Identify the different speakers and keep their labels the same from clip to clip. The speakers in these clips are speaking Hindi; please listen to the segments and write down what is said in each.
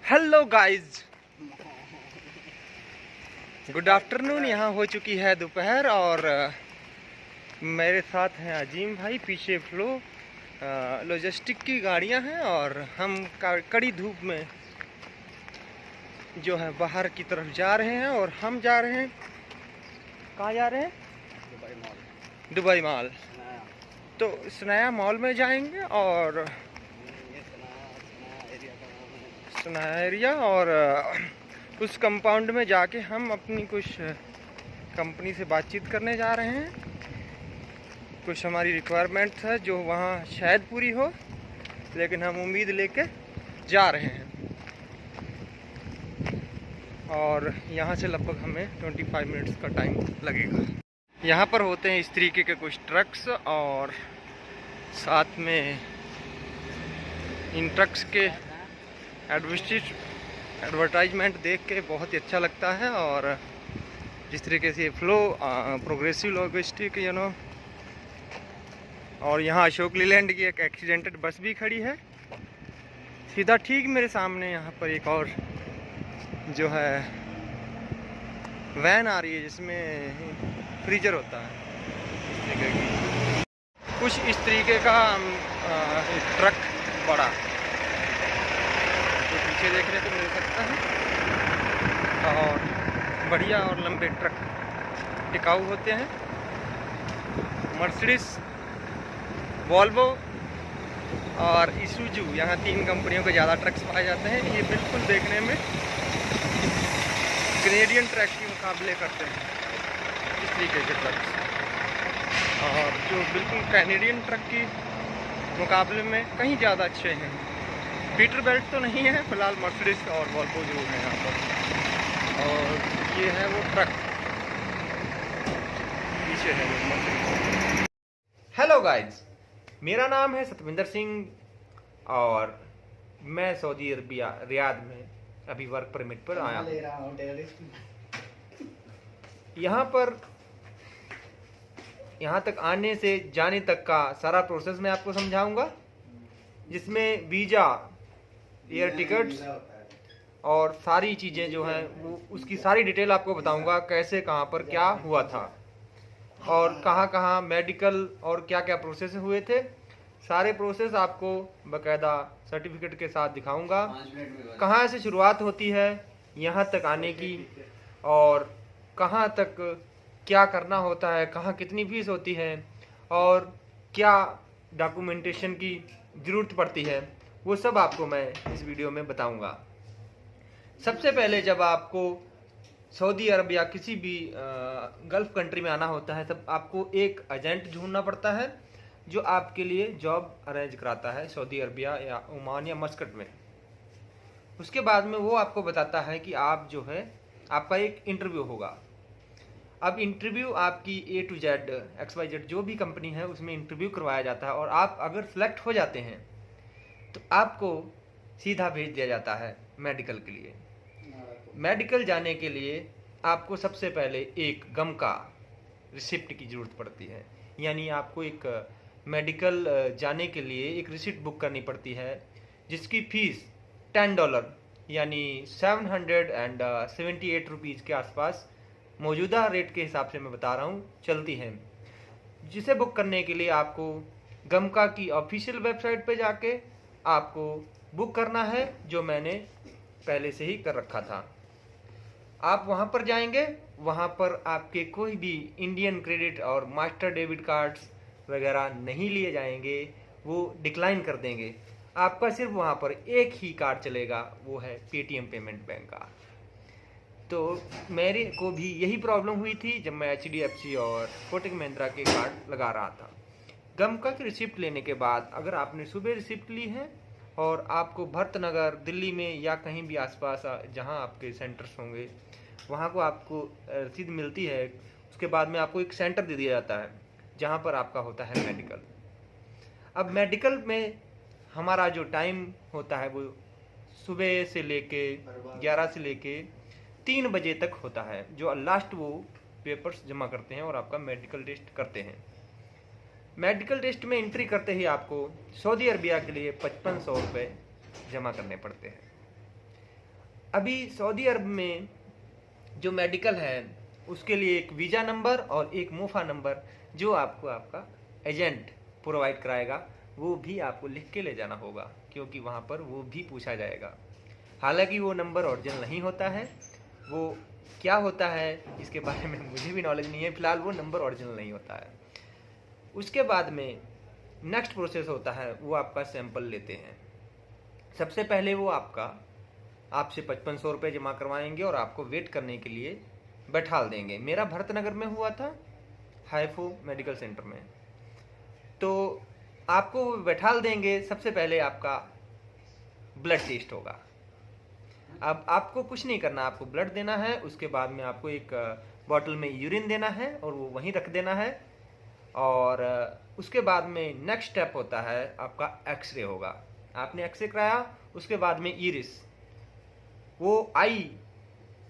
Speaker 1: Hello guys, good afternoon. यहाँ हो चुकी है दोपहर और मेरे साथ हैं अजीम भाई। पीछे फ्लो लॉजिस्टिक की गाड़ियाँ हैं और हम कड़ी धूप में जो है बाहर की तरफ जा रहे हैं। और हम जा रहे हैं, कहाँ जा रहे हैं? Dubai mall. तो सनाया मॉल में जाएंगे और सनाया एरिया और उस कंपाउंड में जाके हम अपनी कुछ कंपनी से बातचीत करने जा रहे हैं। कुछ हमारी रिक्वायरमेंट्स है जो वहाँ शायद पूरी हो, लेकिन हम उम्मीद लेके जा रहे हैं। और यहाँ से लगभग हमें 25 मिनट्स का टाइम लगेगा। यहाँ पर होते हैं इस तरीके के कुछ ट्रक्स और साथ में इन ट्रक्स के एडवर्टाइजमेंट देख के बहुत ही अच्छा लगता है। और जिस तरीके से फ्लो प्रोग्रेसिव लॉजिस्टिक और यहाँ अशोक लीलैंड की एक एक्सीडेंटेड बस भी खड़ी है सीधा ठीक मेरे सामने। यहाँ पर एक और जो है वैन आ रही है जिसमें फ्रीजर होता है इस तरीके की। कुछ इस तरीके का ट्रक बड़ा जो पीछे देखने को मिल सकता है। और बढ़िया और लंबे ट्रक टिकाऊ होते हैं। मर्सिडीज, वॉल्वो और इसूजू, यहाँ 3 कंपनियों के ज़्यादा ट्रक्स पाए जाते हैं। ये बिल्कुल देखने में कैनेडियन ट्रक के मुकाबले करते हैं इस तरीके के ट्रक्स। और जो बिल्कुल कैनेडियन ट्रक की मुकाबले में कहीं ज़्यादा अच्छे हैं। पीटरबिल्ट तो नहीं है फिलहाल, मर्सिडीज और वॉल्वो जो है यहाँ पर। और ये है वो ट्रक पीछे है वो मर्सिडीज। हेलो गाइज, मेरा नाम है सतविंदर सिंह और मैं सऊदी अरबिया रियाद में अभी वर्क परमिट पर आया हूँ। यहाँ तक आने से जाने तक का सारा प्रोसेस मैं आपको समझाऊंगा, जिसमें वीज़ा, एयर टिकट्स और सारी चीज़ें जो हैं वो उसकी सारी डिटेल आपको बताऊंगा। कैसे, कहाँ पर क्या हुआ था और कहाँ कहाँ मेडिकल और क्या क्या प्रोसेस हुए थे। सारे प्रोसेस आपको बकायदा सर्टिफिकेट के साथ दिखाऊंगा। कहाँ से शुरुआत होती है यहाँ तक आने की और कहाँ तक क्या करना होता है, कहाँ कितनी फीस होती है और क्या डॉक्यूमेंटेशन की ज़रूरत पड़ती है, वो सब आपको मैं इस वीडियो में बताऊंगा। सबसे पहले जब आपको सऊदी अरब या किसी भी गल्फ़ कंट्री में आना होता है तब आपको एक एजेंट ढूंढना पड़ता है जो आपके लिए जॉब अरेंज कराता है सऊदी अरबिया या ओमान या मस्कट में। उसके बाद में वो आपको बताता है कि आप जो है आपका एक इंटरव्यू होगा। अब इंटरव्यू आपकी A to Z XYZ जो भी कंपनी है उसमें इंटरव्यू करवाया जाता है। और आप अगर सेलेक्ट हो जाते हैं तो आपको सीधा भेज दिया जाता है मेडिकल के लिए। मेडिकल जाने के लिए आपको सबसे पहले एक गम का रिसिप्ट की ज़रूरत पड़ती है। यानी आपको एक मेडिकल जाने के लिए एक रिसिप्ट बुक करनी पड़ती है जिसकी फ़ीस $10 यानी 778 रुपीज़ के आसपास मौजूदा रेट के हिसाब से मैं बता रहा हूँ चलती है। जिसे बुक करने के लिए आपको गमका की ऑफिशियल वेबसाइट पे जाके आपको बुक करना है, जो मैंने पहले से ही कर रखा था। आप वहाँ पर जाएंगे, वहाँ पर आपके कोई भी इंडियन क्रेडिट और मास्टर डेबिट कार्ड्स वगैरह नहीं लिए जाएंगे, वो डिक्लाइन कर देंगे। आपका सिर्फ वहाँ पर एक ही कार्ड चलेगा, वो है पेटीएम पेमेंट बैंक का। तो मेरे को भी यही प्रॉब्लम हुई थी जब मैं HDFC और कोटक महिंद्रा के कार्ड लगा रहा था। गमका की रिसिप्ट लेने के बाद अगर आपने सुबह रिसिप्ट ली है और आपको भरतनगर दिल्ली में या कहीं भी आसपास जहां आपके सेंटर्स होंगे वहां को आपको रसीद मिलती है, उसके बाद में आपको एक सेंटर दे दिया जाता है जहां पर आपका होता है मेडिकल। अब मेडिकल में हमारा जो टाइम होता है वो सुबह से लेके 11 से लेके 3 बजे तक होता है, जो लास्ट वो पेपर्स जमा करते हैं और आपका मेडिकल टेस्ट करते हैं। मेडिकल टेस्ट में एंट्री करते ही आपको सऊदी अरबिया के लिए 5500 रुपये जमा करने पड़ते हैं। अभी सऊदी अरब में जो मेडिकल है उसके लिए एक वीज़ा नंबर और एक मोफा नंबर जो आपको आपका एजेंट प्रोवाइड कराएगा, वो भी आपको लिख के ले जाना होगा, क्योंकि वहाँ पर वो भी पूछा जाएगा। हालांकि वो नंबर ओरिजिनल नहीं होता है, वो क्या होता है इसके बारे में मुझे भी नॉलेज नहीं है, फिलहाल वो नंबर ओरिजिनल नहीं होता है। उसके बाद में नेक्स्ट प्रोसेस होता है, वो आपका सैंपल लेते हैं। सबसे पहले वो आपसे 5500 रुपये जमा करवाएंगे और आपको वेट करने के लिए बैठाल देंगे। मेरा भरतनगर में हुआ था, हाइफो मेडिकल सेंटर में। तो आपको बैठाल देंगे, सबसे पहले आपका ब्लड टेस्ट होगा। अब आपको कुछ नहीं करना, आपको ब्लड देना है, उसके बाद में आपको एक बॉटल में यूरिन देना है और वो वहीं रख देना है। और उसके बाद में नेक्स्ट स्टेप होता है आपका एक्सरे होगा। आपने एक्सरे कराया, उसके बाद में इरिस, वो आई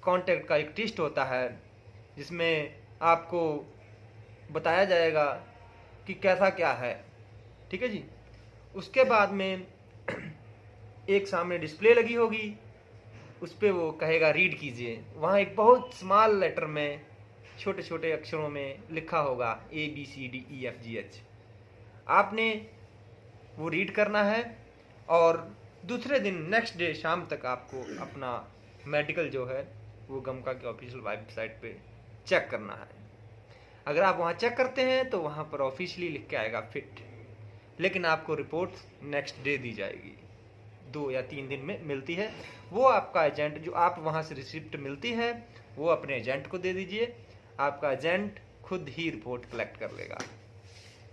Speaker 1: कांटेक्ट का एक टेस्ट होता है जिसमें आपको बताया जाएगा कि कैसा क्या है, ठीक है जी। उसके बाद में एक सामने डिस्प्ले लगी होगी, उस पर वो कहेगा रीड कीजिए। वहाँ एक बहुत स्मॉल लेटर में छोटे छोटे अक्षरों में लिखा होगा ABCDEFGH। आपने वो रीड करना है और दूसरे दिन नेक्स्ट डे शाम तक आपको अपना मेडिकल जो है वो गमका के ऑफिशियल वेबसाइट पे चेक करना है। अगर आप वहाँ चेक करते हैं तो वहाँ पर ऑफिशियली लिख के आएगा फिट, लेकिन आपको रिपोर्ट नेक्स्ट डे दी जाएगी, 2 या 3 दिन में मिलती है। वो आपका एजेंट, जो आप वहाँ से रिसिप्ट मिलती है वो अपने एजेंट को दे दीजिए, आपका एजेंट खुद ही रिपोर्ट कलेक्ट कर लेगा।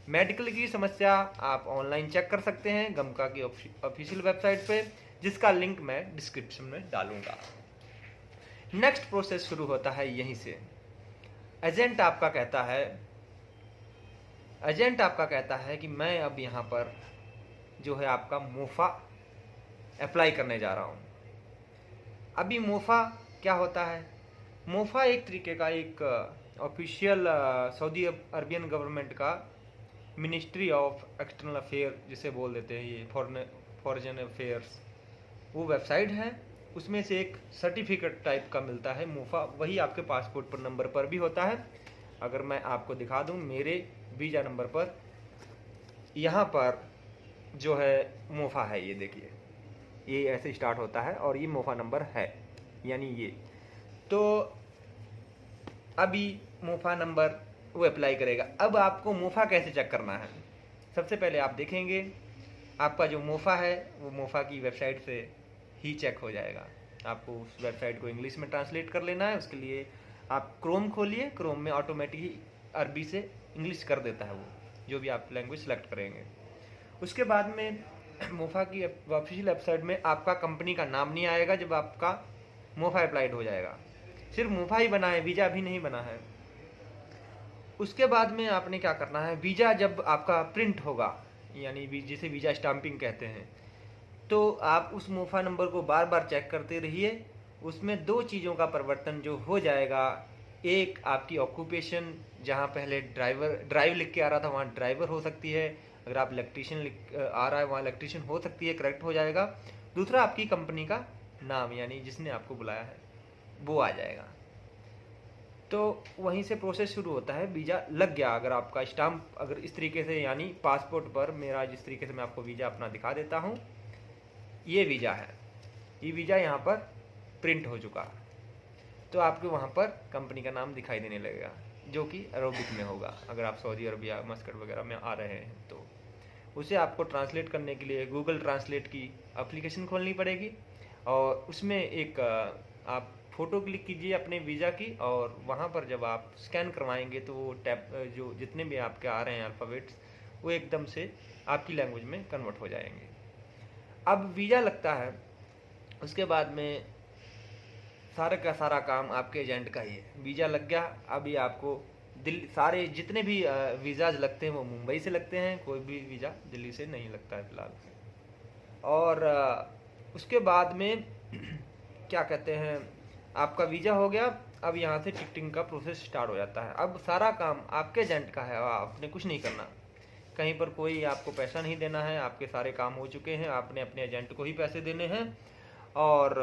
Speaker 1: मेडिकल की समस्या आप ऑनलाइन चेक कर सकते हैं गमका की ऑफिशियल वेबसाइट पे, जिसका लिंक मैं डिस्क्रिप्शन में डालूंगा। नेक्स्ट प्रोसेस शुरू होता है यहीं से। एजेंट आपका कहता है कि मैं अब यहाँ पर जो है आपका मोफा अप्लाई करने जा रहा हूँ। अभी मोफा क्या होता है? मोफा एक तरीके का एक ऑफिशियल सऊदी अरबियन गवर्नमेंट का मिनिस्ट्री ऑफ एक्सटर्नल अफेयर जिसे बोल देते हैं, ये फॉरेन अफेयर्स, वो वेबसाइट है। उसमें से एक सर्टिफिकेट टाइप का मिलता है मोफा, वही आपके पासपोर्ट पर नंबर पर भी होता है। अगर मैं आपको दिखा दूं, मेरे वीज़ा नंबर पर यहाँ पर जो है मोफा है, ये देखिए, ये ऐसे स्टार्ट होता है और ये मोफा नंबर है, यानी ये। तो अभी मोफा नंबर वो अप्लाई करेगा। अब आपको मोफा कैसे चेक करना है? सबसे पहले आप देखेंगे आपका जो मोफा है वो मोफा की वेबसाइट से ही चेक हो जाएगा। आपको उस वेबसाइट को इंग्लिश में ट्रांसलेट कर लेना है। उसके लिए आप क्रोम खोलिए, क्रोम में ऑटोमेटिकली अरबी से इंग्लिश कर देता है वो, जो भी आप लैंग्वेज सेलेक्ट करेंगे। उसके बाद में मोफा की ऑफिशियल वेबसाइट में आपका कंपनी का नाम नहीं आएगा जब आपका मोफा अप्लाइड हो जाएगा। सिर्फ मोफा ही बना है, वीज़ा भी नहीं बना है। उसके बाद में आपने क्या करना है, वीज़ा जब आपका प्रिंट होगा, यानी जिसे वीज़ा स्टाम्पिंग कहते हैं, तो आप उस मोफा नंबर को बार बार चेक करते रहिए। उसमें 2 चीज़ों का परिवर्तन जो हो जाएगा, एक आपकी ऑक्यूपेशन, जहाँ पहले ड्राइव लिख के आ रहा था वहाँ ड्राइवर हो सकती है, अगर आप इलेक्ट्रीशियन आ रहा है वहाँ इलेक्ट्रीशियन हो सकती है, करेक्ट हो जाएगा। दूसरा आपकी कंपनी का नाम, यानी जिसने आपको बुलाया है वो आ जाएगा। तो वहीं से प्रोसेस शुरू होता है। वीज़ा लग गया, अगर आपका स्टाम्प अगर इस तरीके से, यानी पासपोर्ट पर मेरा जिस तरीके से मैं आपको वीज़ा अपना दिखा देता हूँ, ये वीज़ा है, ये वीज़ा यहाँ पर प्रिंट हो चुका, तो आपको वहाँ पर कंपनी का नाम दिखाई देने लगेगा, जो कि अरबिक में होगा। अगर आप सऊदी अरब या मस्कट वगैरह में आ रहे हैं तो उसे आपको ट्रांसलेट करने के लिए गूगल ट्रांसलेट की एप्लीकेशन खोलनी पड़ेगी, और उसमें एक आप फ़ोटो क्लिक कीजिए अपने वीज़ा की, और वहाँ पर जब आप स्कैन करवाएंगे तो वो टैप जो जितने भी आपके आ रहे हैं अल्फ़ाबेट्स, वो एकदम से आपकी लैंग्वेज में कन्वर्ट हो जाएंगे। अब वीज़ा लगता है, उसके बाद में सारा का सारा काम आपके एजेंट का ही है। वीज़ा लग गया, अभी आपको दिल्ली, सारे जितने भी वीज़ाज लगते हैं वो मुंबई से लगते हैं, कोई भी वीज़ा दिल्ली से नहीं लगता है फ़िलहाल। और उसके बाद में क्या कहते हैं, आपका वीज़ा हो गया। अब यहाँ से टिकटिंग का प्रोसेस स्टार्ट हो जाता है। अब सारा काम आपके एजेंट का है, आपने कुछ नहीं करना, कहीं पर कोई आपको पैसा नहीं देना है, आपके सारे काम हो चुके हैं, आपने अपने एजेंट को ही पैसे देने हैं। और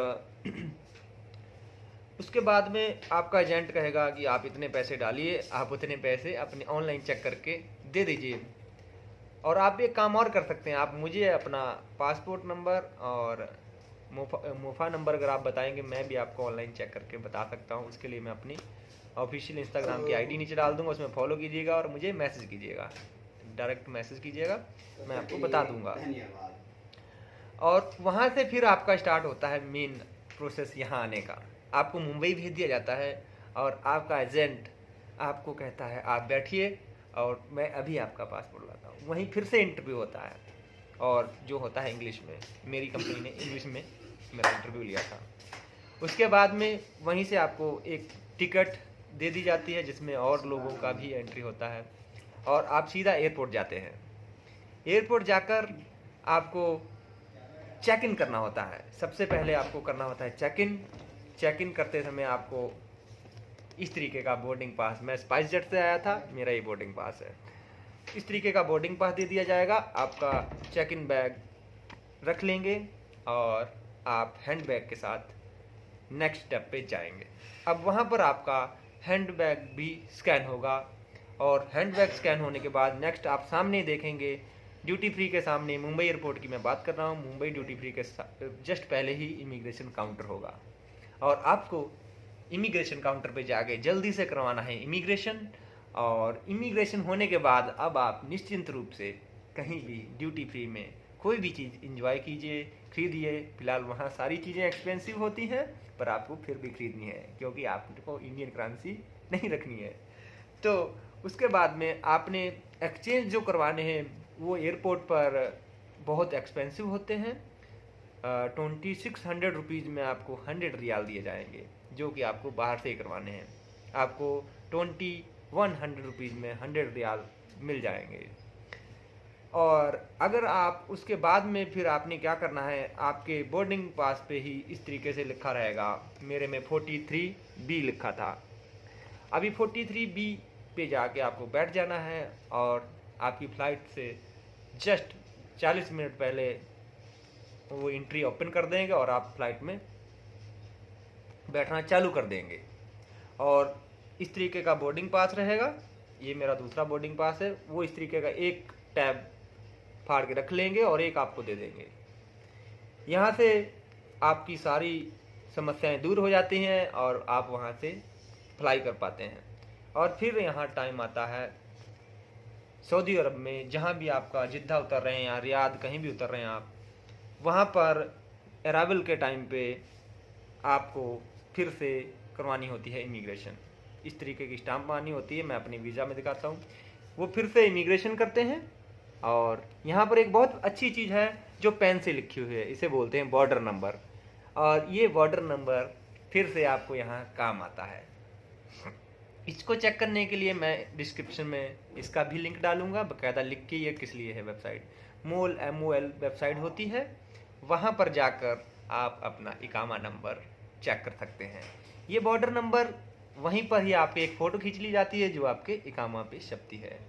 Speaker 1: उसके बाद में आपका एजेंट कहेगा कि आप इतने पैसे डालिए, आप उतने पैसे अपने ऑनलाइन चेक करके दे दीजिए। और आप एक काम और कर सकते हैं, आप मुझे अपना पासपोर्ट नंबर और मोफा नंबर अगर आप बताएंगे, मैं भी आपको ऑनलाइन चेक करके बता सकता हूँ। उसके लिए मैं अपनी ऑफिशियल इंस्टाग्राम की आईडी नीचे डाल दूंगा, उसमें फॉलो कीजिएगा और मुझे मैसेज कीजिएगा, डायरेक्ट मैसेज कीजिएगा, मैं आपको बता दूंगा। और वहाँ से फिर आपका स्टार्ट होता है मेन प्रोसेस यहाँ आने का। आपको मुंबई भेज दिया जाता है और आपका एजेंट आपको कहता है आप बैठिए और मैं अभी आपका पासपोर्ट लाता हूँ। वहीं फिर से इंटरव्यू होता है, और जो होता है इंग्लिश में। मेरी कंपनी ने इंग्लिश में मेरा इंटरव्यू लिया था। उसके बाद में वहीं से आपको एक टिकट दे दी जाती है जिसमें और लोगों का भी एंट्री होता है, और आप सीधा एयरपोर्ट जाते हैं। एयरपोर्ट जाकर आपको चेक इन करना होता है। सबसे पहले आपको करना होता है चेक इन। चेक इन करते समय आपको इस तरीके का बोर्डिंग पास, मैं स्पाइस जेट से आया था, मेरा ये बोर्डिंग पास है, इस तरीके का बोर्डिंग पास दे दिया जाएगा। आपका चेक इन बैग रख लेंगे और आप हैंड बैग के साथ नेक्स्ट स्टेप पे जाएंगे। अब वहाँ पर आपका हैंड बैग भी स्कैन होगा, और हैंड बैग स्कैन होने के बाद नेक्स्ट आप सामने देखेंगे ड्यूटी फ्री के सामने, मुंबई एयरपोर्ट की मैं बात कर रहा हूँ, मुंबई ड्यूटी फ्री के जस्ट पहले ही इमिग्रेशन काउंटर होगा, और आपको इमिग्रेशन काउंटर पे जाके जल्दी से करवाना है इमिग्रेशन। और इमिग्रेशन होने के बाद अब आप निश्चिंत रूप से कहीं भी ड्यूटी फ्री में कोई भी चीज़ इंजॉय कीजिए, खरीदिए। फिलहाल वहाँ सारी चीज़ें एक्सपेंसिव होती हैं, पर आपको फिर भी खरीदनी है क्योंकि आपको इंडियन करेंसी नहीं रखनी है। तो उसके बाद में आपने एक्सचेंज जो करवाने हैं वो एयरपोर्ट पर बहुत एक्सपेंसिव होते हैं। 2600 रुपीज़ में आपको 100 रियाल दिए जाएंगे, जो कि आपको बाहर से ही करवाने हैं। आपको 2100 रुपीज़ में 100 रियाल मिल जाएंगे। और अगर आप उसके बाद में फिर आपने क्या करना है, आपके बोर्डिंग पास पे ही इस तरीके से लिखा रहेगा, मेरे में 43B लिखा था, अभी 43B पे जाके आपको बैठ जाना है, और आपकी फ़्लाइट से जस्ट 40 मिनट पहले वो एंट्री ओपन कर देंगे और आप फ्लाइट में बैठना चालू कर देंगे। और इस तरीके का बोर्डिंग पास रहेगा। ये मेरा दूसरा बोर्डिंग पास है, वो इस तरीके का एक टैब फाड़ के रख लेंगे और एक आपको दे देंगे। यहाँ से आपकी सारी समस्याएं दूर हो जाती हैं और आप वहाँ से फ्लाई कर पाते हैं। और फिर यहाँ टाइम आता है सऊदी अरब में, जहाँ भी आपका जिद्दा उतर रहे हैं या रियाद कहीं भी उतर रहे हैं आप, वहाँ पर अराइवल के टाइम पे आपको फिर से करवानी होती है इमिग्रेशन। इस तरीके की स्टाम्प आनी होती है, मैं अपनी वीज़ा में दिखाता हूँ। वो फिर से इमिग्रेशन करते हैं, और यहाँ पर एक बहुत अच्छी चीज़ है जो पेन से लिखी हुई है, इसे बोलते हैं बॉर्डर नंबर। और ये बॉर्डर नंबर फिर से आपको यहाँ काम आता है। इसको चेक करने के लिए मैं डिस्क्रिप्शन में इसका भी लिंक डालूंगा, बाकायदा लिख के ये किस लिए है वेबसाइट, MOL वेबसाइट होती है, वहाँ पर जाकर आप अपना इकामा नंबर चेक कर सकते हैं। ये बॉर्डर नंबर वहीं पर ही आपकी एक फ़ोटो खींच ली जाती है जो आपके इकामा पे छपती है,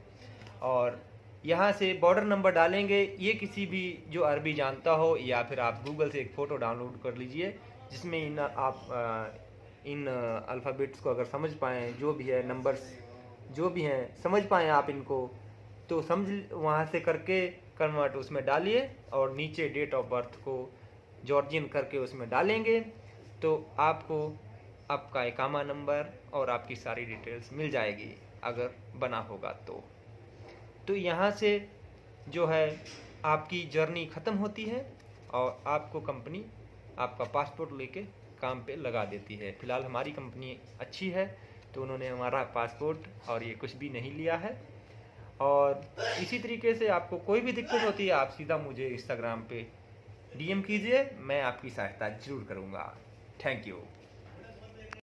Speaker 1: और यहाँ से बॉर्डर नंबर डालेंगे। ये किसी भी जो अरबी जानता हो, या फिर आप गूगल से एक फ़ोटो डाउनलोड कर लीजिए जिसमें इन अल्फ़ाबेट्स को अगर समझ पाएँ, जो भी है नंबर्स जो भी हैं समझ पाएँ आप इनको, तो समझ वहाँ से करके कन्वर्ट उसमें डालिए, और नीचे डेट ऑफ बर्थ को जॉर्जियन करके उसमें डालेंगे, तो आपको आपका इकामा नंबर और आपकी सारी डिटेल्स मिल जाएगी अगर बना होगा तो यहाँ से जो है आपकी जर्नी ख़त्म होती है और आपको कंपनी आपका पासपोर्ट लेके काम पे लगा देती है। फ़िलहाल हमारी कंपनी अच्छी है, तो उन्होंने हमारा पासपोर्ट और ये कुछ भी नहीं लिया है। और इसी तरीके से आपको कोई भी दिक्कत होती है, आप सीधा मुझे इंस्टाग्राम पे DM कीजिए, मैं आपकी सहायता ज़रूर करूँगा। Thank you.